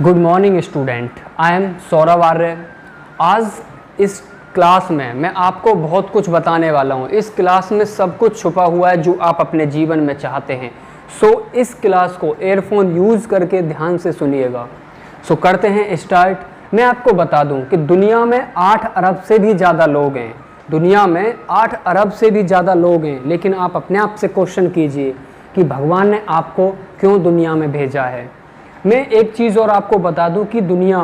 Good morning student, I am Saurabh Arya. आज इस class में मैं आपको बहुत कुछ बताने वाला हूँ। इस क्लास में सब कुछ छुपा हुआ है जो आप अपने जीवन में चाहते हैं। इस क्लास को एयरफोन यूज़ करके ध्यान से सुनिएगा। करते हैं स्टार्ट। मैं आपको बता दूं कि दुनिया में 8 अरब से भी ज़्यादा लोग हैं। दुनिया में 8 अरब से भी ज़्यादा लोग हैं, लेकिन आप अपने आप से क्वेश्चन कीजिए कि भगवान ने आपको क्यों दुनिया में भेजा है। मैं एक चीज़ और आपको बता दूं कि दुनिया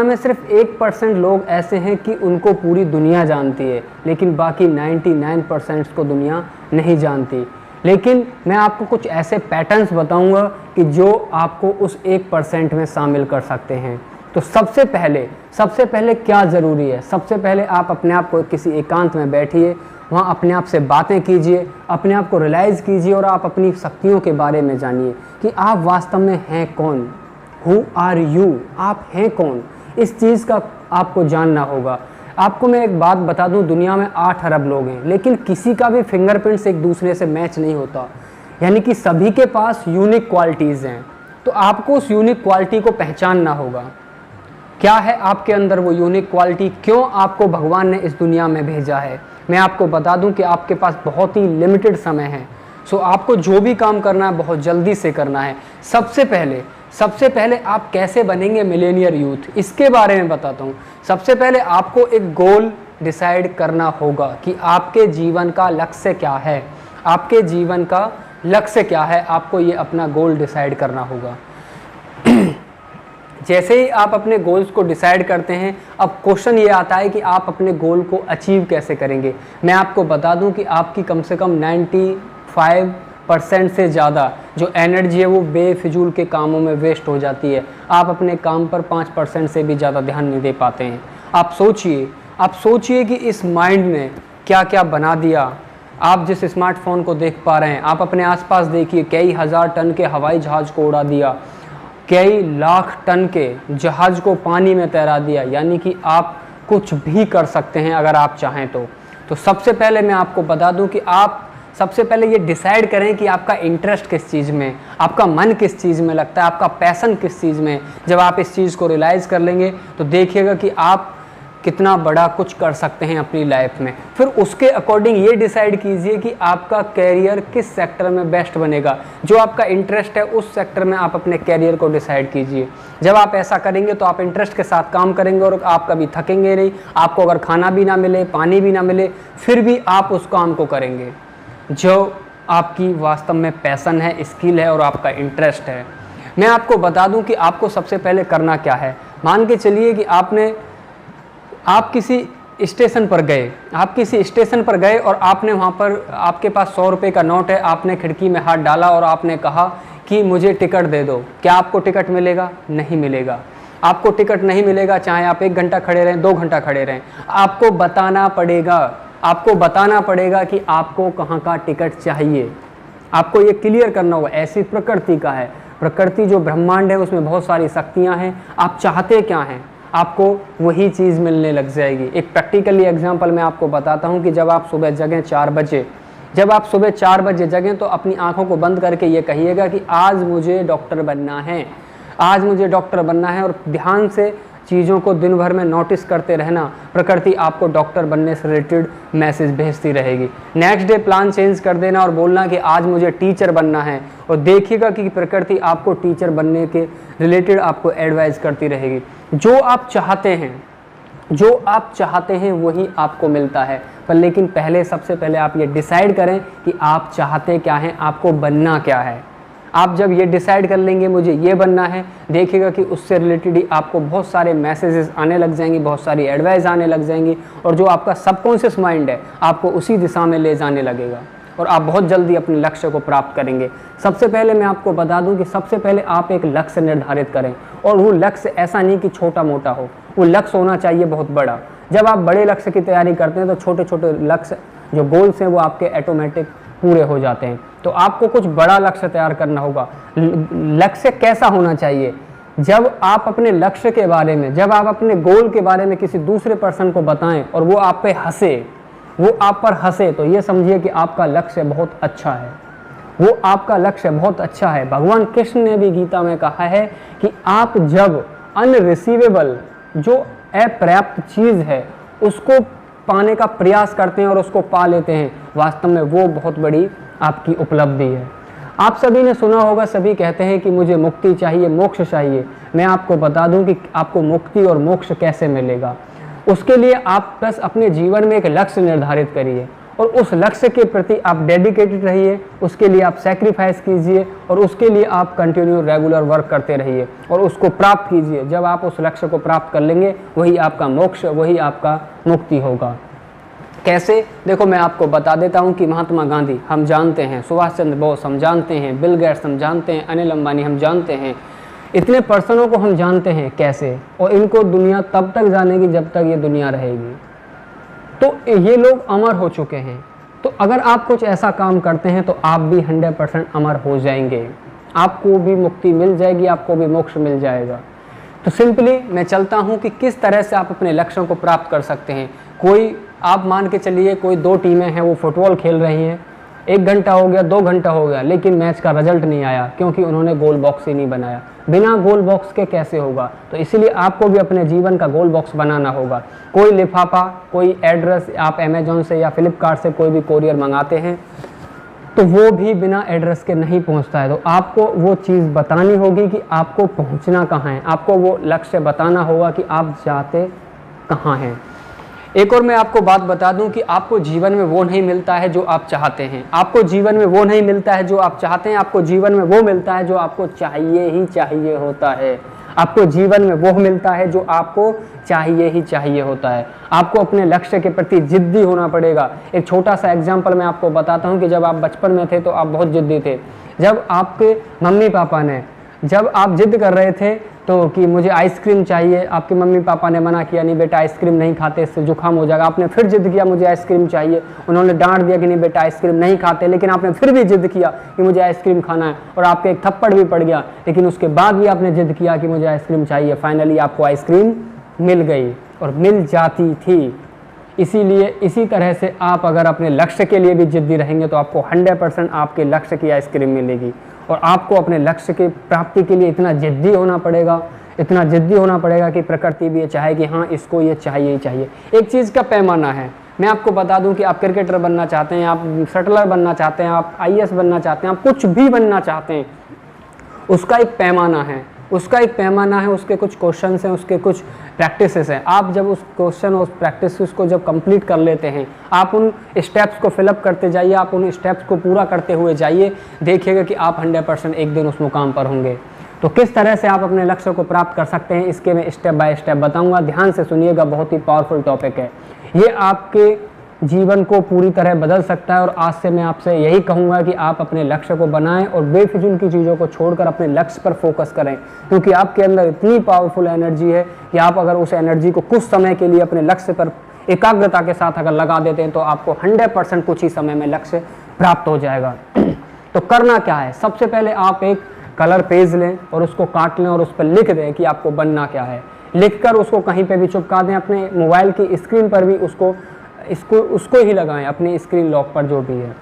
में सिर्फ 1% लोग ऐसे हैं कि उनको पूरी दुनिया जानती है, लेकिन बाकी 99% को दुनिया नहीं जानती। लेकिन मैं आपको कुछ ऐसे पैटर्न्स बताऊंगा कि जो आपको उस 1% में शामिल कर सकते हैं। तो सबसे पहले क्या ज़रूरी है? सबसे पहले आप अपने आप को किसी एकांत में बैठिए, वहाँ अपने आप से बातें कीजिए, अपने आप को रियलाइज़ कीजिए और आप अपनी शक्तियों के बारे में जानिए कि आप वास्तव में हैं कौन। Who are you? आप हैं कौन? इस चीज़ का आपको जानना होगा। आपको मैं एक बात बता दूं, दुनिया में 8 अरब लोग हैं, लेकिन किसी का भी फिंगरप्रिंट्स एक दूसरे से मैच नहीं होता, यानी कि सभी के पास यूनिक क्वालिटीज़ हैं। तो आपको उस यूनिक क्वालिटी को पहचानना होगा। क्या है आपके अंदर वो यूनिक क्वालिटी? क्यों आपको भगवान ने इस दुनिया में भेजा है? मैं आपको बता दूं कि आपके पास बहुत ही लिमिटेड समय है। आपको जो भी काम करना है बहुत जल्दी से करना है। सबसे पहले आप कैसे बनेंगे मिलेनियर यूथ, इसके बारे में बताता हूँ। सबसे पहले आपको एक गोल डिसाइड करना होगा कि आपके जीवन का लक्ष्य क्या है। आपके जीवन का लक्ष्य क्या है, आपको ये अपना गोल डिसाइड करना होगा। जैसे ही आप अपने गोल्स को डिसाइड करते हैं, अब क्वेश्चन ये आता है कि आप अपने गोल को अचीव कैसे करेंगे। मैं आपको बता दूं कि आपकी कम से कम 95% से ज़्यादा जो एनर्जी है वो बेफिजूल के कामों में वेस्ट हो जाती है। आप अपने काम पर 5% से भी ज़्यादा ध्यान नहीं दे पाते हैं। आप सोचिए कि इस माइंड ने क्या क्या बना दिया। आप जिस स्मार्टफोन को देख पा रहे हैं, आप अपने आसपास देखिए, कई हज़ार टन के हवाई जहाज़ को उड़ा दिया, कई लाख टन के जहाज़ को पानी में तैरा दिया। यानी कि आप कुछ भी कर सकते हैं अगर आप चाहें तो सबसे पहले मैं आपको बता दूं कि आप सबसे पहले ये डिसाइड करें कि आपका इंटरेस्ट किस चीज़ में, आपका मन किस चीज़ में लगता है, आपका पैशन किस चीज़ में। जब आप इस चीज़ को रियलाइज़ कर लेंगे तो देखिएगा कि आप कितना बड़ा कुछ कर सकते हैं अपनी लाइफ में। फिर उसके अकॉर्डिंग ये डिसाइड कीजिए कि आपका कैरियर किस सेक्टर में बेस्ट बनेगा। जो आपका इंटरेस्ट है उस सेक्टर में आप अपने कैरियर को डिसाइड कीजिए। जब आप ऐसा करेंगे तो आप इंटरेस्ट के साथ काम करेंगे और आप कभी थकेंगे नहीं। आपको अगर खाना भी ना मिले, पानी भी ना मिले, फिर भी आप उस काम को करेंगे जो आपकी वास्तव में पैशन है, स्किल है और आपका इंटरेस्ट है। मैं आपको बता दूं कि आपको सबसे पहले करना क्या है। मान के चलिए कि आप किसी स्टेशन पर गए और आपने वहाँ पर, आपके पास 100 रुपये का नोट है, आपने खिड़की में हाथ डाला और आपने कहा कि मुझे टिकट दे दो। क्या आपको टिकट मिलेगा? नहीं मिलेगा। आपको टिकट नहीं मिलेगा, चाहे आप 1 घंटा खड़े रहें, 2 घंटा खड़े रहें। आपको बताना पड़ेगा कि आपको कहाँ का टिकट चाहिए। आपको ये क्लियर करना होगा। ऐसी प्रकृति का है। प्रकृति जो ब्रह्मांड है उसमें बहुत सारी शक्तियाँ हैं। आप चाहते क्या हैं, आपको वही चीज़ मिलने लग जाएगी। एक प्रैक्टिकली एग्जांपल मैं आपको बताता हूँ कि जब आप सुबह जगें 4 बजे जगें तो अपनी आंखों को बंद करके ये कहिएगा कि आज मुझे डॉक्टर बनना है, और ध्यान से चीज़ों को दिन भर में नोटिस करते रहना। प्रकृति आपको डॉक्टर बनने से रिलेटेड मैसेज भेजती रहेगी। नेक्स्ट डे प्लान चेंज कर देना और बोलना कि आज मुझे टीचर बनना है, और देखिएगा कि प्रकृति आपको टीचर बनने के रिलेटेड आपको एडवाइस करती रहेगी। जो आप चाहते हैं वही आपको मिलता है। पर लेकिन सबसे पहले आप ये डिसाइड करें कि आप चाहते क्या हैं, आपको बनना क्या है। आप जब ये डिसाइड कर लेंगे मुझे ये बनना है, देखिएगा कि उससे रिलेटेड ही आपको बहुत सारे मैसेजेस आने लग जाएंगे, बहुत सारी एडवाइस आने लग जाएंगी, और जो आपका सबकॉन्शियस माइंड है आपको उसी दिशा में ले जाने लगेगा और आप बहुत जल्दी अपने लक्ष्य को प्राप्त करेंगे। सबसे पहले मैं आपको बता दूं कि सबसे पहले आप एक लक्ष्य निर्धारित करें, और वो लक्ष्य ऐसा नहीं कि छोटा मोटा हो, वो लक्ष्य होना चाहिए बहुत बड़ा। जब आप बड़े लक्ष्य की तैयारी करते हैं तो छोटे छोटे लक्ष्य जो गोल्स हैं वो आपके ऑटोमेटिक पूरे हो जाते हैं। तो आपको कुछ बड़ा लक्ष्य तैयार करना होगा। लक्ष्य कैसा होना चाहिए? जब आप अपने लक्ष्य के बारे में, जब आप अपने गोल के बारे में किसी दूसरे पर्सन को बताएं और वो आप पर हंसे, तो ये समझिए कि आपका लक्ष्य बहुत अच्छा है। वो आपका लक्ष्य बहुत अच्छा है। भगवान कृष्ण ने भी गीता में कहा है कि आप जब अनरिसीवेबल, जो अपर्याप्त चीज़ है, उसको पाने का प्रयास करते हैं और उसको पा लेते हैं, वास्तव में वो बहुत बड़ी आपकी उपलब्धि है। आप सभी ने सुना होगा, सभी कहते हैं कि मुझे मुक्ति चाहिए, मोक्ष चाहिए। मैं आपको बता दूं कि आपको मुक्ति और मोक्ष कैसे मिलेगा। उसके लिए आप बस अपने जीवन में एक लक्ष्य निर्धारित करिए और उस लक्ष्य के प्रति आप डेडिकेटेड रहिए, उसके लिए आप सैक्रिफाइस कीजिए और उसके लिए आप कंटिन्यू रेगुलर वर्क करते रहिए और उसको प्राप्त कीजिए। जब आप उस लक्ष्य को प्राप्त कर लेंगे, वही आपका मोक्ष, वही आपका मुक्ति होगा। कैसे? देखो, मैं आपको बता देता हूँ कि महात्मा गांधी हम जानते हैं, सुभाष चंद्र बोस हम जानते हैं, बिल गेट्स हम जानते हैं, अनिल अंबानी हम जानते हैं, इतने पर्सनों को हम जानते हैं कैसे, और इनको दुनिया तब तक जानेगी जब तक ये दुनिया रहेगी। तो ये लोग अमर हो चुके हैं। तो अगर आप कुछ ऐसा काम करते हैं तो आप भी 100% अमर हो जाएंगे, आपको भी मुक्ति मिल जाएगी, आपको भी मोक्ष मिल जाएगा। तो सिंपली मैं चलता हूँ कि किस तरह से आप अपने लक्ष्यों को प्राप्त कर सकते हैं। कोई, आप मान के चलिए, कोई 2 टीमें हैं, वो फुटबॉल खेल रही हैं, 1 घंटा हो गया, 2 घंटा हो गया, लेकिन मैच का रिजल्ट नहीं आया, क्योंकि उन्होंने गोल बॉक्स ही नहीं बनाया। बिना गोल बॉक्स के कैसे होगा? तो इसीलिए आपको भी अपने जीवन का गोल बॉक्स बनाना होगा। कोई लिफाफा, कोई एड्रेस, आप अमेजोन से या फ्लिपकार्ट से कोई भी कोरियर मंगाते हैं तो वो भी बिना एड्रेस के नहीं पहुंचता है। तो आपको वो चीज़ बतानी होगी कि आपको पहुंचना कहाँ है, आपको वो लक्ष्य बताना होगा कि आप जाते कहाँ हैं। एक और मैं आपको बात बता दूं कि आपको जीवन में वो नहीं मिलता है जो आप चाहते हैं, आपको जीवन में वो नहीं मिलता है जो आप चाहते हैं, आपको जीवन में वो मिलता है जो आपको चाहिए ही चाहिए होता है। आपको जीवन में वो मिलता है जो आपको चाहिए ही चाहिए होता है। आपको अपने लक्ष्य के प्रति जिद्दी होना पड़ेगा। एक छोटा सा एग्जाम्पल मैं आपको बताता हूँ कि जब आप बचपन में थे तो आप बहुत जिद्दी थे। जब आपके मम्मी पापा ने, जब आप जिद कर रहे थे तो कि मुझे आइसक्रीम चाहिए, आपके मम्मी पापा ने मना किया, नहीं बेटा आइसक्रीम नहीं खाते, इससे जुकाम हो जाएगा। आपने फिर जिद किया मुझे आइसक्रीम चाहिए, उन्होंने डांट दिया कि नहीं बेटा आइसक्रीम नहीं खाते, लेकिन आपने फिर भी जिद किया कि मुझे आइसक्रीम खाना है और आपके एक थप्पड़ भी पड़ गया, लेकिन उसके बाद भी आपने जिद किया कि मुझे आइसक्रीम चाहिए। फाइनली आपको आइसक्रीम मिल गई और मिल जाती थी। इसीलिए इसी तरह से आप अगर अपने लक्ष्य के लिए भी जिद्दी रहेंगे तो आपको 100% आपके लक्ष्य की आइसक्रीम मिलेगी। और आपको अपने लक्ष्य की प्राप्ति के लिए इतना जिद्दी होना पड़ेगा, इतना जिद्दी होना पड़ेगा कि प्रकृति भी ये चाहे कि हाँ इसको ये चाहिए ही चाहिए। एक चीज़ का पैमाना है, मैं आपको बता दूं कि आप क्रिकेटर बनना चाहते हैं, आप शटलर बनना चाहते हैं, आप IAS बनना चाहते हैं, आप कुछ भी बनना चाहते हैं, उसका एक पैमाना है, उसका एक पैमाना है, उसके कुछ क्वेश्चंस हैं, उसके कुछ प्रैक्टिसेस हैं। आप जब उस क्वेश्चन और उस प्रैक्टिसेस को जब कंप्लीट कर लेते हैं, आप उन स्टेप्स को फिलअप करते जाइए, आप उन स्टेप्स को पूरा करते हुए जाइए, देखिएगा कि आप 100% एक दिन उस मुकाम पर होंगे। तो किस तरह से आप अपने लक्ष्य को प्राप्त कर सकते हैं, इसके मैं स्टेप बाय स्टेप बताऊंगा। ध्यान से सुनिएगा, बहुत ही पावरफुल टॉपिक है ये, आपके जीवन को पूरी तरह बदल सकता है। और आज से मैं आपसे यही कहूँगा कि आप अपने लक्ष्य को बनाएं और बेफिजूल की चीज़ों को छोड़कर अपने लक्ष्य पर फोकस करें, क्योंकि आपके अंदर इतनी पावरफुल एनर्जी है कि आप अगर उस एनर्जी को कुछ समय के लिए अपने लक्ष्य पर एकाग्रता के साथ अगर लगा देते हैं तो आपको 100% कुछ ही समय में लक्ष्य प्राप्त हो जाएगा। तो करना क्या है, सबसे पहले आप एक कलर पेज लें और उसको काट लें और उस पर लिख दें कि आपको बनना क्या है। लिखकर उसको कहीं पे भी चिपका दें, अपने मोबाइल की स्क्रीन पर भी उसको ही लगाएं, अपनी स्क्रीन लॉक पर जो भी है।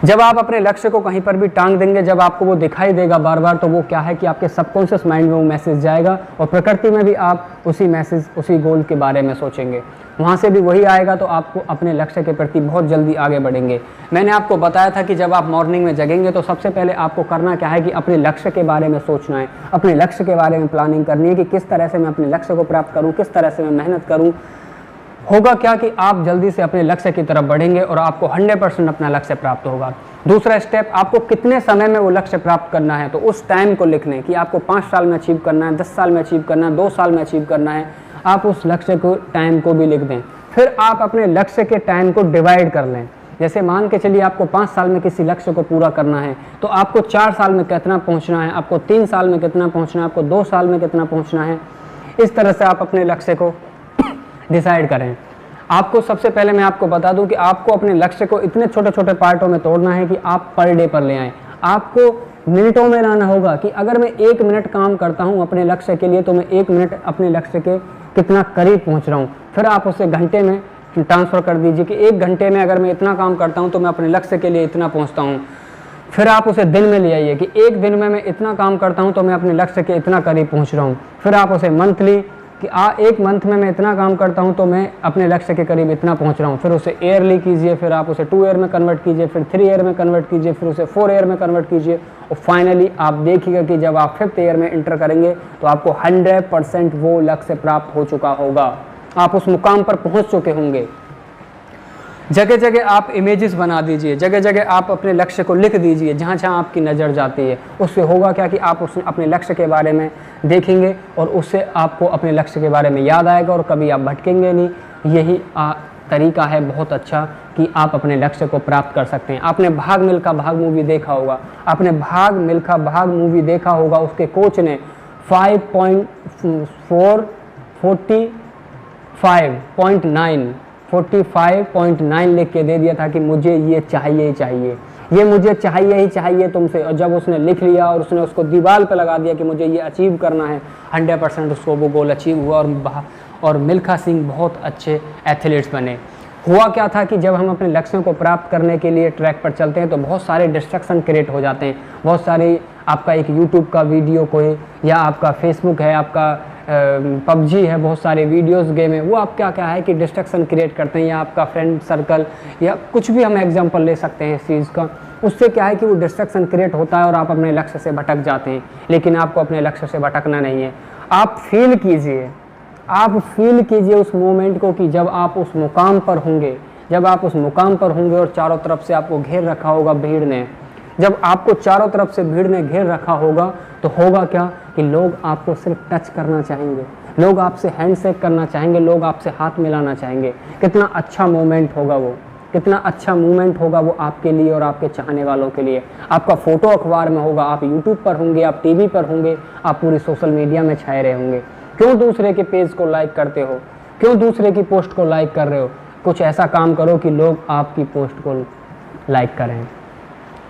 जब आप अपने लक्ष्य को कहीं पर भी टांग देंगे, जब आपको वो दिखाई देगा बार बार, तो वो क्या है कि आपके सबकॉन्शियस माइंड में वो मैसेज जाएगा और प्रकृति में भी आप उसी मैसेज, उसी गोल के बारे में सोचेंगे, वहाँ से भी वही आएगा। तो आपको अपने लक्ष्य के प्रति बहुत जल्दी आगे बढ़ेंगे। मैंने आपको बताया था कि जब आप मॉर्निंग में जगेंगे तो सबसे पहले आपको करना क्या है कि अपने लक्ष्य के बारे में सोचना है, अपने लक्ष्य के बारे में प्लानिंग करनी है कि किस तरह से मैं अपने लक्ष्य को प्राप्त करूँ, किस तरह से मैं मेहनत करूँ। होगा क्या कि आप जल्दी से अपने लक्ष्य की तरफ बढ़ेंगे और आपको 100% अपना लक्ष्य प्राप्त होगा। दूसरा स्टेप, आपको कितने समय में वो लक्ष्य प्राप्त करना है, तो उस टाइम को लिख लें कि आपको 5 साल में अचीव करना है, 10 साल में अचीव करना है, 2 साल में अचीव करना है। आप उस लक्ष्य को, टाइम को भी लिख दें। फिर आप अपने लक्ष्य के टाइम को डिवाइड कर लें। जैसे मान के चलिए आपको 5 साल में किसी लक्ष्य को पूरा करना है, तो आपको 4 साल में कितना पहुँचना है, आपको 3 साल में कितना पहुँचना है, आपको 2 साल में कितना पहुँचना है। इस तरह से आप अपने लक्ष्य को डिसाइड करें। आपको सबसे पहले मैं आपको बता दूं कि आपको अपने लक्ष्य को इतने छोटे छोटे पार्टों में तोड़ना है कि आप पर डे पर ले आएँ। आपको मिनटों में लाना होगा कि अगर मैं 1 मिनट काम करता हूं अपने लक्ष्य के लिए तो मैं 1 मिनट अपने लक्ष्य के कितना करीब पहुंच रहा हूं। फिर आप उसे घंटे में ट्रांसफ़र कर दीजिए कि 1 घंटे में अगर मैं इतना काम करता हूं तो मैं अपने लक्ष्य के लिए इतना पहुंचता हूं। फिर आप उसे दिन में ले आइए कि एक दिन में मैं इतना काम करता हूँ तो मैं अपने लक्ष्य के इतना करीब पहुँच रहा हूँ। फिर आप उसे मंथली कि एक मंथ में मैं इतना काम करता हूँ तो मैं अपने लक्ष्य के करीब इतना पहुँच रहा हूँ। फिर उसे ईयरली कीजिए, फिर आप उसे 2 ईयर में कन्वर्ट कीजिए, फिर 3 ईयर में कन्वर्ट कीजिए, फिर उसे 4 ईयर में कन्वर्ट कीजिए, और फाइनली आप देखिएगा कि जब आप 5th ईयर में इंटर करेंगे तो आपको 100% वो लक्ष्य प्राप्त हो चुका होगा, आप उस मुकाम पर पहुँच चुके होंगे। जगह जगह आप इमेजेस बना दीजिए, जगह जगह आप अपने लक्ष्य को लिख दीजिए, जहाँ जहाँ आपकी नज़र जाती है। उससे होगा क्या कि आप अपने लक्ष्य के बारे में देखेंगे और उससे आपको अपने लक्ष्य के बारे में याद आएगा और कभी आप भटकेंगे नहीं। यही तरीका है बहुत अच्छा कि आप अपने लक्ष्य को प्राप्त कर सकते हैं। आपने भाग मिल्खा भाग मूवी देखा होगा, आपने भाग मिल्खा भाग मूवी देखा होगा। उसके कोच ने 45.9 लिख के दे दिया था कि मुझे ये चाहिए ही चाहिए, ये मुझे चाहिए ही चाहिए तुमसे। और जब उसने लिख लिया और उसने उसको दीवार पे लगा दिया कि मुझे ये अचीव करना है, 100% उसको वो गोल अचीव हुआ और मिल्खा सिंह बहुत अच्छे एथलीट्स बने। हुआ क्या था कि जब हम अपने लक्ष्यों को प्राप्त करने के लिए ट्रैक पर चलते हैं तो बहुत सारे डिस्ट्रैक्शन क्रिएट हो जाते हैं। बहुत सारे आपका एक यूट्यूब का वीडियो कोई, या आपका फेसबुक है, आपका पबजी है, बहुत सारे वीडियोस गेम है, वो आप क्या है कि डिस्ट्रैक्शन क्रिएट करते हैं। या आपका फ्रेंड सर्कल या कुछ भी हम एग्जांपल ले सकते हैं इस चीज़ का। उससे क्या है कि वो डिस्ट्रैक्शन क्रिएट होता है और आप अपने लक्ष्य से भटक जाते हैं। लेकिन आपको अपने लक्ष्य से भटकना नहीं है। आप फील कीजिए, आप फील कीजिए उस मोमेंट को कि जब आप उस मुकाम पर होंगे, जब आप उस मुकाम पर होंगे और चारों तरफ से आपको घेर रखा होगा भीड़ ने। जब आपको चारों तरफ से भीड़ ने घेर रखा होगा तो होगा क्या कि लोग आपको सिर्फ टच करना चाहेंगे, लोग आपसे हैंडशेक करना चाहेंगे, लोग आपसे हाथ मिलाना चाहेंगे। कितना अच्छा मोमेंट होगा वो, कितना अच्छा मोमेंट होगा वो आपके लिए और आपके चाहने वालों के लिए। आपका फ़ोटो अखबार में होगा, आप यूट्यूब पर होंगे, आप टीवी पर होंगे, आप पूरी सोशल मीडिया में छाए रहे होंगे। क्यों दूसरे के पेज को लाइक करते हो, क्यों दूसरे की पोस्ट को लाइक कर रहे हो? कुछ ऐसा काम करो कि लोग आपकी पोस्ट को लाइक करें,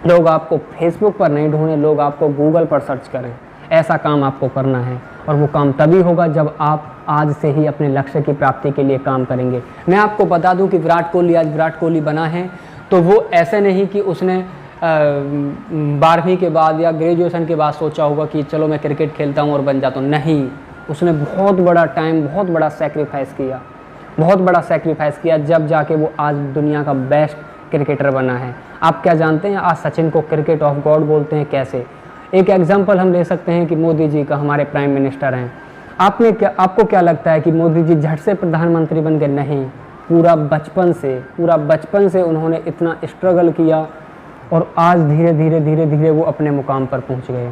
लोग आपको फेसबुक पर नहीं ढूंढें, लोग आपको गूगल पर सर्च करें। ऐसा काम आपको करना है और वो काम तभी होगा जब आप आज से ही अपने लक्ष्य की प्राप्ति के लिए काम करेंगे। मैं आपको बता दूं कि विराट कोहली आज विराट कोहली बना है तो वो ऐसे नहीं कि उसने 12वीं के बाद या ग्रेजुएशन के बाद सोचा होगा कि चलो मैं क्रिकेट खेलता हूँ और बन जाता हूँ। नहीं, उसने बहुत बड़ा टाइम, बहुत बड़ा सेक्रीफाइस किया, बहुत बड़ा सेक्रीफाइस किया, जब जाके वो आज दुनिया का बेस्ट क्रिकेटर बना है। आप क्या जानते हैं आज सचिन को क्रिकेट ऑफ गॉड बोलते हैं कैसे? एक एग्जांपल हम ले सकते हैं कि मोदी जी का, हमारे प्राइम मिनिस्टर हैं। आपको क्या लगता है कि मोदी जी झट से प्रधानमंत्री बन गए? नहीं, पूरा बचपन से उन्होंने इतना स्ट्रगल किया और आज धीरे धीरे वो अपने मुकाम पर पहुंच गए।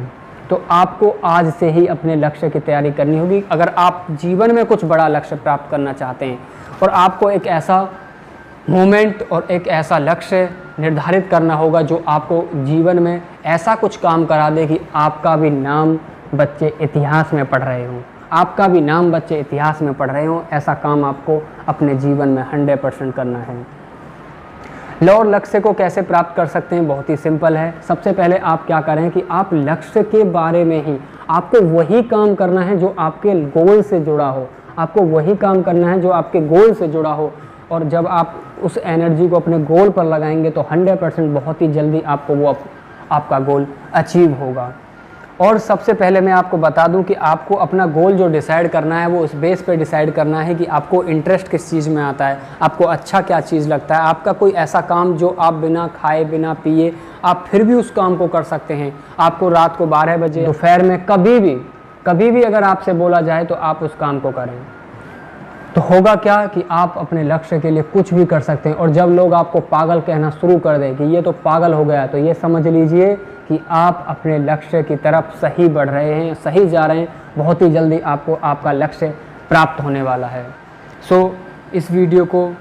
तो आपको आज से ही अपने लक्ष्य की तैयारी करनी होगी। अगर आप जीवन में कुछ बड़ा लक्ष्य प्राप्त करना चाहते हैं और आपको एक ऐसा मोमेंट और एक ऐसा लक्ष्य निर्धारित करना होगा जो आपको जीवन में ऐसा कुछ काम करा दे कि आपका भी नाम बच्चे इतिहास में पढ़ रहे हों, आपका भी नाम बच्चे इतिहास में पढ़ रहे हों। ऐसा काम आपको अपने जीवन में 100% करना है। और लक्ष्य को कैसे प्राप्त कर सकते हैं? बहुत ही सिंपल है। सबसे पहले आप क्या करें कि आप लक्ष्य के बारे में ही, आपको वही काम करना है जो आपके गोल से जुड़ा हो, आपको वही काम करना है जो आपके गोल से जुड़ा हो। और जब आप उस एनर्जी को अपने गोल पर लगाएंगे तो 100% बहुत ही जल्दी आपको वो आपका गोल अचीव होगा। और सबसे पहले मैं आपको बता दूं कि आपको अपना गोल जो डिसाइड करना है वो उस बेस पे डिसाइड करना है कि आपको इंटरेस्ट किस चीज़ में आता है, आपको अच्छा क्या चीज़ लगता है। आपका कोई ऐसा काम जो आप बिना खाए बिना पिए आप फिर भी उस काम को कर सकते हैं। आपको रात को 12 बजे दोपहर में कभी भी अगर आपसे बोला जाए तो आप उस काम को करें। तो होगा क्या कि आप अपने लक्ष्य के लिए कुछ भी कर सकते हैं। और जब लोग आपको पागल कहना शुरू कर दें कि ये तो पागल हो गया, तो ये समझ लीजिए कि आप अपने लक्ष्य की तरफ सही बढ़ रहे हैं, सही जा रहे हैं। बहुत ही जल्दी आपको आपका लक्ष्य प्राप्त होने वाला है। इस वीडियो को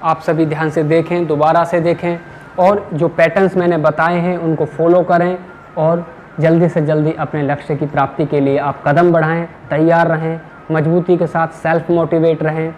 आप सभी ध्यान से देखें, दोबारा से देखें और जो पैटर्न्स मैंने बताए हैं उनको फॉलो करें और जल्दी से जल्दी अपने लक्ष्य की प्राप्ति के लिए आप कदम बढ़ाएं, तैयार रहें, मजबूती के साथ सेल्फ मोटिवेट रहें।